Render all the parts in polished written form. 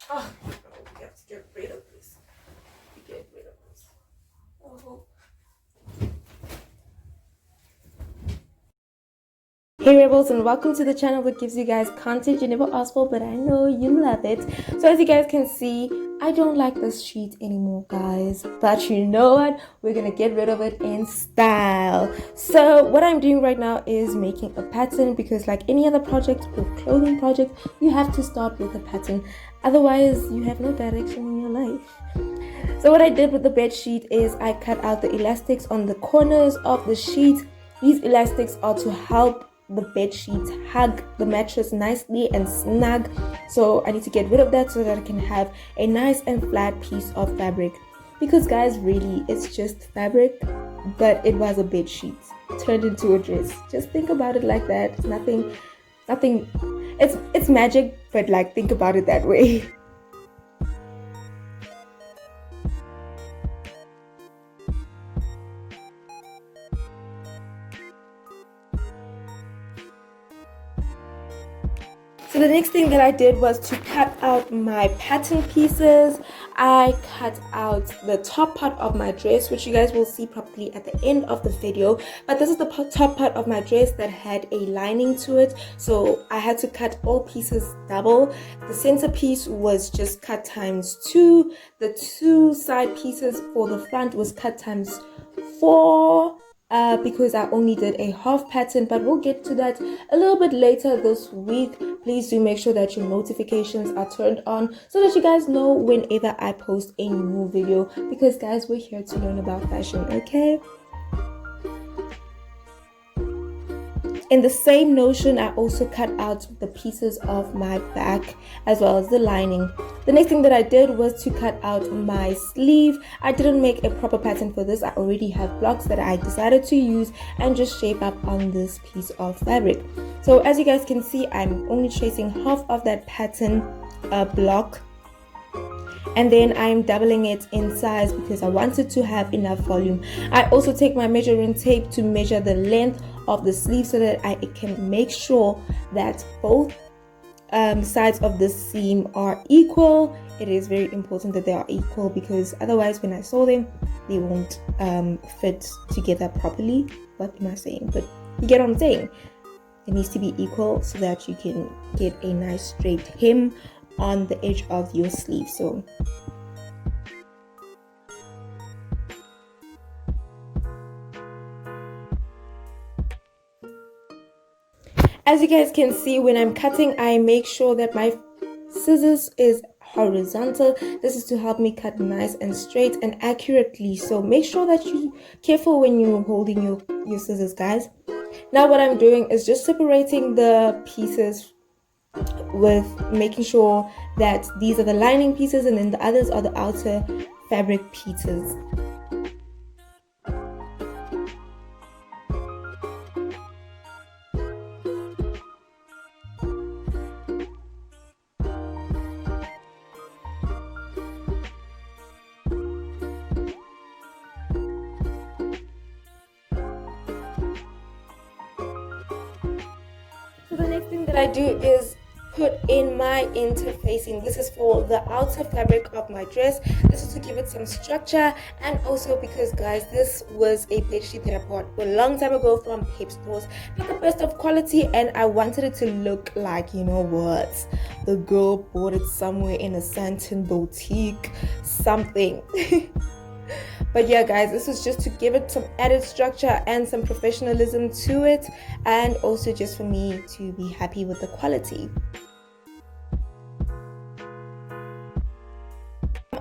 Oh, no, we have to get rid of this. Get rid of this. Oh. Hey rebels, and welcome to the channel that gives you guys content you never asked for, but I know you love it. So as you guys can see, I don't like this sheet anymore, guys, but you know what, we're gonna get rid of it in style. So what I'm doing right now is making a pattern, because like any other project or clothing project, you have to start with a pattern, otherwise you have no direction in your life. So what I did with the bed sheet is I cut out the elastics on the corners of the sheet. These elastics are to help the bed sheet hug the mattress nicely and snug. So I need to get rid of that so that I can have a nice and flat piece of fabric. Because guys, really, it's just fabric, but it was a bed sheet turned into a dress. Just think about it like that. Nothing. It's magic, but like think about it that way. So the next thing that I did was to cut out my pattern pieces. I cut out the top part of my dress, which you guys will see properly at the end of the video. But this is the top part of my dress that had a lining to it. So I had to cut all pieces double. The center piece was just cut times 2. The 2 side pieces for the front was cut times 4. Because I only did a half pattern, but we'll get to that a little bit later this week. Please do make sure that your notifications are turned on so that you guys know whenever I post a new video, because guys, we're here to learn about fashion, okay? In the same notion, I also cut out the pieces of my back as well as the lining. The next thing that I did was to cut out my sleeve. I didn't make a proper pattern for this. I already have blocks that I decided to use and just shape up on this piece of fabric. So as you guys can see, I'm only tracing half of that pattern block, and then I'm doubling it in size because I wanted to have enough volume. I also take my measuring tape to measure the length of the sleeve so that I can make sure that both sides of the seam are equal. It is very important that they are equal, because otherwise when I sew them, they won't fit together properly. What am I saying? But you get what I'm saying. It needs to be equal so that you can get a nice straight hem on the edge of your sleeve. So as you guys can see, when I'm cutting, I make sure that my scissors is horizontal. This is to help me cut nice and straight and accurately. So make sure that you're careful when you're holding your scissors, guys. Now what I'm doing is just separating the pieces with making sure that these are the lining pieces and then the others are the outer fabric pieces. So the next thing that I do is put in my interfacing. This is for the outer fabric of my dress. This is to give it some structure, and also because, guys, this was a bedsheet that I bought a long time ago from Pep Stores, not the best of quality, and I wanted it to look like, you know what, the girl bought it somewhere in a Santon boutique something. But yeah, guys, this is just to give it some added structure and some professionalism to it, and also just for me to be happy with the quality.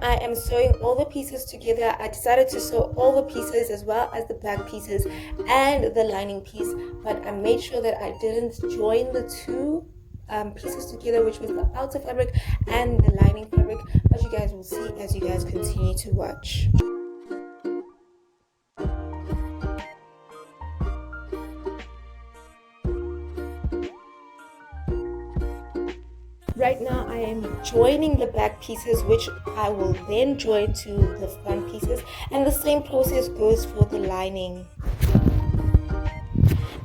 I am sewing all the pieces together. I decided to sew all the pieces as well as the back pieces and the lining piece, but I made sure that I didn't join the two pieces together, which was the outer fabric and the lining fabric, but you guys will see as you guys continue to watch. Right now I am joining the back pieces, which I will then join to the front pieces, and the same process goes for the lining.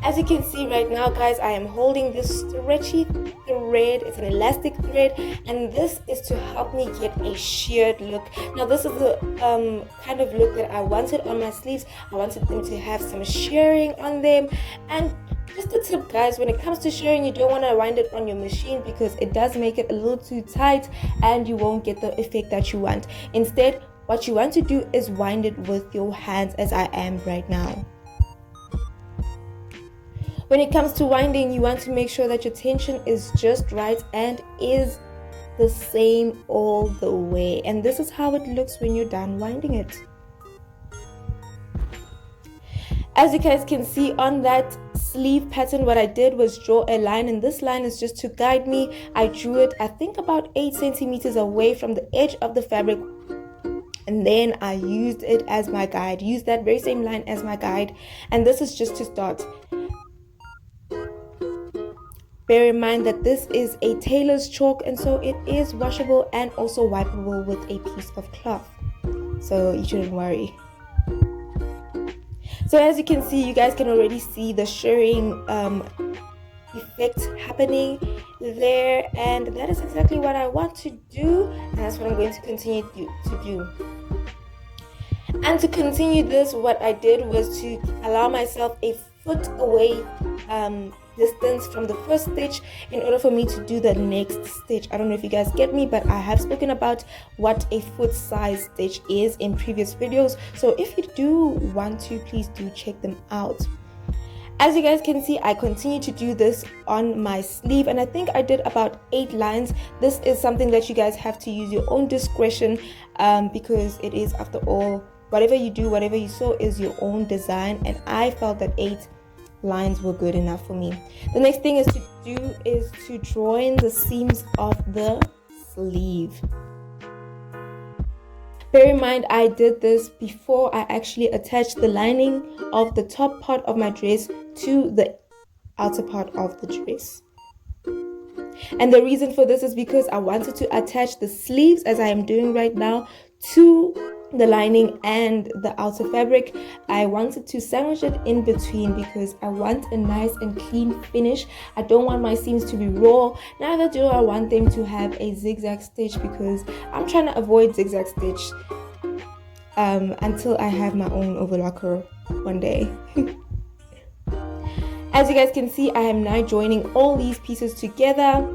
As you can see right now, guys, I am holding this stretchy thread. It's an elastic thread, and this is to help me get a sheared look. Now this is the kind of look that I wanted on my sleeves. I wanted them to have some shearing on them. And just a tip, guys, when it comes to shearing, you don't want to wind it on your machine because it does make it a little too tight and you won't get the effect that you want. Instead, what you want to do is wind it with your hands, as I am right now. When it comes to winding, you want to make sure that your tension is just right and is the same all the way. And this is how it looks when you're done winding it. As you guys can see on that sleeve pattern, what I did was draw a line, and this line is just to guide me. I drew it, I think, about 8 centimeters away from the edge of the fabric, and then I used it as my guide, used that very same line as my guide, and this is just to start. Bear in mind that this is a tailor's chalk, and so it is washable and also wipeable with a piece of cloth, so you shouldn't worry. So as you can see, you guys can already see the shearing effect happening there, and that is exactly what I want to do, and that's what I'm going to continue to do. And to continue this, what I did was to allow myself a foot away distance from the first stitch in order for me to do the next stitch. I don't know if you guys get me, but I have spoken about what a foot size stitch is in previous videos, so if you do want to, please do check them out. As you guys can see, I continue to do this on my sleeve, and I think I did about 8 lines. This is something that you guys have to use your own discretion, because it is, after all, whatever you do, whatever you sew is your own design, and I felt that 8 lines were good enough for me. The next thing is to draw in the seams of the sleeve. Bear in mind, I did this before I actually attached the lining of the top part of my dress to the outer part of the dress. And the reason for this is because I wanted to attach the sleeves, as I am doing right now, to the lining and the outer fabric. I wanted to sandwich it in between because I want a nice and clean finish. I don't want my seams to be raw, neither do I want them to have a zigzag stitch, because I'm trying to avoid zigzag stitch until I have my own overlocker one day. As you guys can see, I am now joining all these pieces together,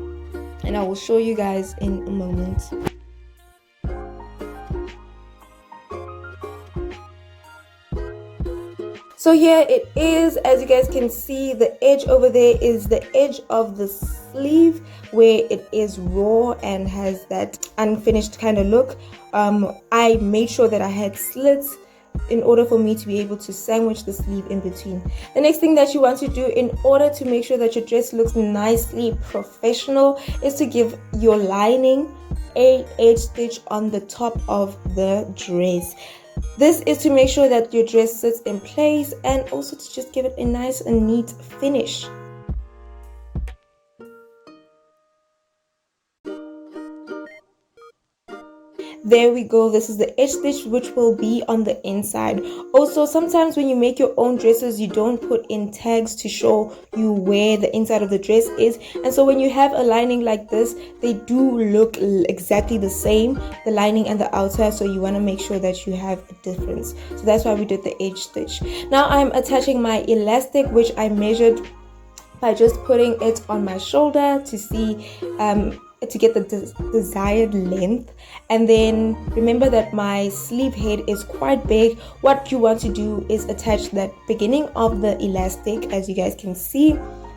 and I will show you guys in a moment. So here it is. As you guys can see, the edge over there is the edge of the sleeve where it is raw and has that unfinished kind of look. I made sure that I had slits in order for me to be able to sandwich the sleeve in between. The next thing that you want to do in order to make sure that your dress looks nicely professional is to give your lining a edge stitch on the top of the dress. This is to make sure that your dress sits in place and also to just give it a nice and neat finish. There we go. This is the edge stitch, which will be on the inside. Also, sometimes when you make your own dresses, you don't put in tags to show you where the inside of the dress is, and so when you have a lining like this, they do look exactly the same, the lining and the outer, so you want to make sure that you have a difference. So that's why we did the edge stitch. Now I'm attaching my elastic, which I measured by just putting it on my shoulder to see to get the desired length. And then remember that my sleeve head is quite big. What you want to do is attach that beginning of the elastic, as you guys can see,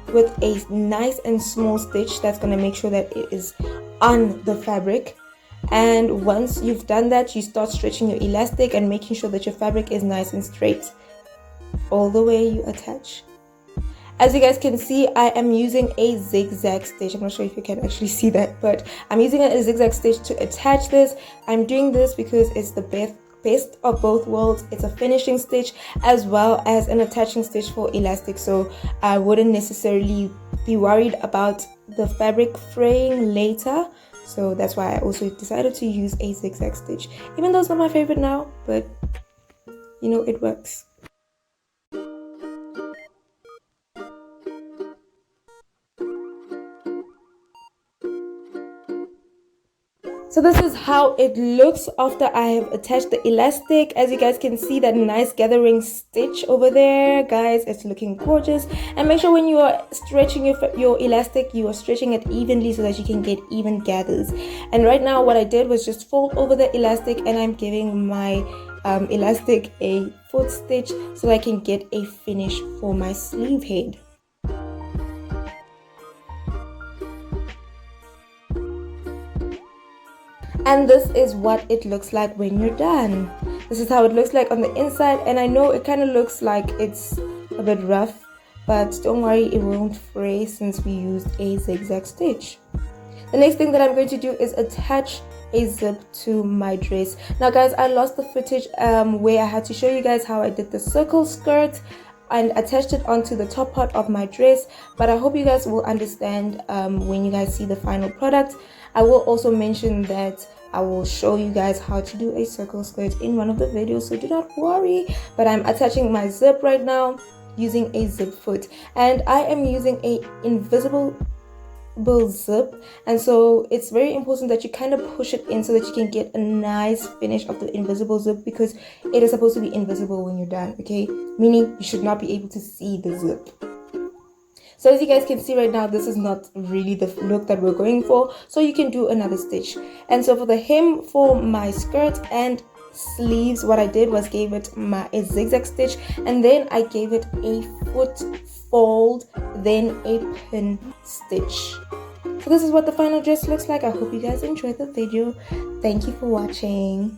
with a nice and small stitch that's going to make sure that it is on the fabric. And once you've done that, you start stretching your elastic and making sure that your fabric is nice and straight all the way you attach. As you guys can see, I am using a zigzag stitch. I'm not sure if you can actually see that, but I'm using a zigzag stitch to attach this. I'm doing this because it's the best of both worlds. It's a finishing stitch as well as an attaching stitch for elastic, so I wouldn't necessarily be worried about the fabric fraying later. So that's why I also decided to use a zigzag stitch, even though it's not my favorite now, but you know, it works. So this is how it looks after I have attached the elastic. As you guys can see, that nice gathering stitch over there, guys, it's looking gorgeous. And make sure when you are stretching your elastic, you are stretching it evenly so that you can get even gathers. And right now what I did was just fold over the elastic, and I'm giving my elastic a foot stitch so I can get a finish for my sleeve head. And this is what it looks like when you're done. This is how it looks like on the inside, and I know it kind of looks like it's a bit rough, but don't worry, it won't fray since we used a zigzag stitch. The next thing that I'm going to do is attach a zip to my dress. Now guys, I lost the footage where I had to show you guys how I did the circle skirt and attached it onto the top part of my dress, but I hope you guys will understand when you guys see the final product. I will also mention that I will show you guys how to do a circle skirt in one of the videos, so do not worry. But I'm attaching my zip right now using a zip foot, and I am using a invisible zip, and so it's very important that you kind of push it in so that you can get a nice finish of the invisible zip, because it is supposed to be invisible when you're done, okay? Meaning you should not be able to see the zip. So as you guys can see right now, this is not really the look that we're going for, so you can do another stitch. And so for the hem for my skirt and sleeves, what I did was gave it a zigzag stitch, and then I gave it a foot fold, then a pin stitch. So this is what the final dress looks like. I hope you guys enjoyed the video. Thank you for watching.